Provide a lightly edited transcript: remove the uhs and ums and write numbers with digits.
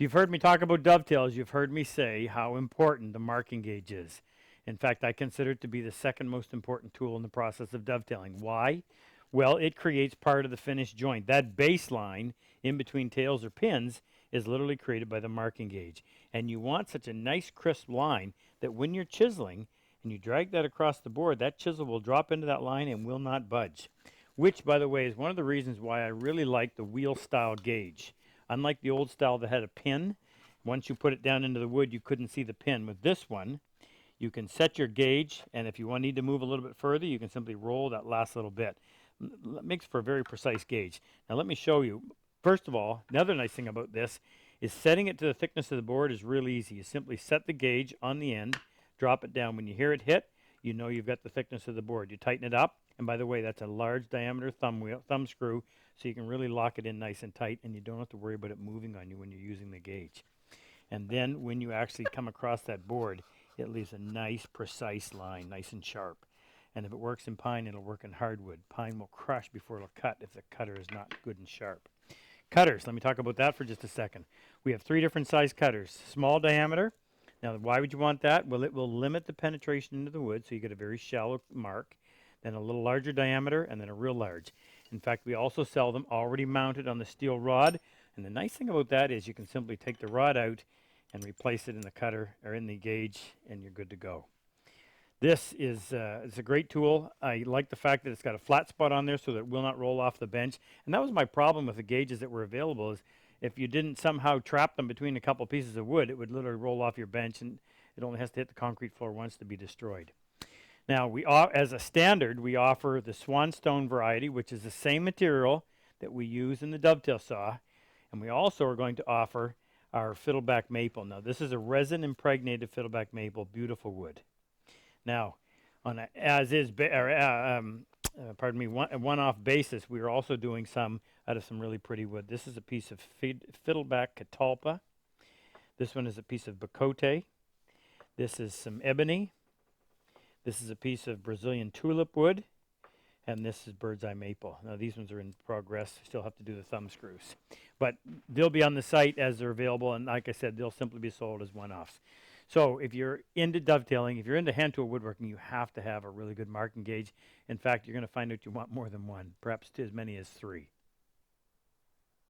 If you've heard me talk about dovetails, you've heard me say how important the marking gauge is. In fact, I consider it to be the second most important tool in the process of dovetailing. Why? Well, it creates part of the finished joint. That baseline in between tails or pins is literally created by the marking gauge. And you want such a nice crisp line that when you're chiseling and you drag that across the board, that chisel will drop into that line and will not budge. Which, by the way, is one of the reasons why I really like the wheel style gauge. Unlike the old style that had a pin, once you put it down into the wood, you couldn't see the pin. With this one, you can set your gauge, and if you need to move a little bit further, you can simply roll that last little bit. It makes for a very precise gauge. Now let me show you. First of all, another nice thing about this is setting it to the thickness of the board is real easy. You simply set the gauge on the end, drop it down. When you hear it hit, you know you've got the thickness of the board. You tighten it up, and by the way, that's a large diameter thumb screw, so you can really lock it in nice and tight, and you don't have to worry about it moving on you when you're using the gauge. And then when you actually come across that board, it leaves a nice, precise line, nice and sharp. And if it works in pine, it'll work in hardwood. Pine will crush before it'll cut if the cutter is not good and sharp. Cutters, let me talk about that for just a second. We have 3 different size cutters. Small diameter. Now, why would you want that? Well, it will limit the penetration into the wood, so you get a very shallow mark. Then a little larger diameter, and then a real large. In fact, we also sell them already mounted on the steel rod. And the nice thing about that is you can simply take the rod out and replace it in the cutter or in the gauge, and you're good to go. This is it's a great tool. I like the fact that it's got a flat spot on there so that it will not roll off the bench. And that was my problem with the gauges that were available, is if you didn't somehow trap them between a couple pieces of wood, it would literally roll off your bench, and it only has to hit the concrete floor once to be destroyed. Now, as a standard, we offer the Swanstone variety, which is the same material that we use in the dovetail saw. And we also are going to offer our fiddleback maple. Now, this is a resin-impregnated fiddleback maple, beautiful wood. Now, on a one-off basis, we are also doing some out of some really pretty wood. This is a piece of fiddleback catalpa. This one is a piece of bacote. This is some ebony. This is a piece of Brazilian tulip wood. And this is bird's eye maple. Now, these ones are in progress. Still have to do the thumb screws. But they'll be on the site as they're available. And like I said, they'll simply be sold as one-offs. So if you're into dovetailing, if you're into hand tool woodworking, you have to have a really good marking gauge. In fact, you're going to find out you want more than one, perhaps as many as 3.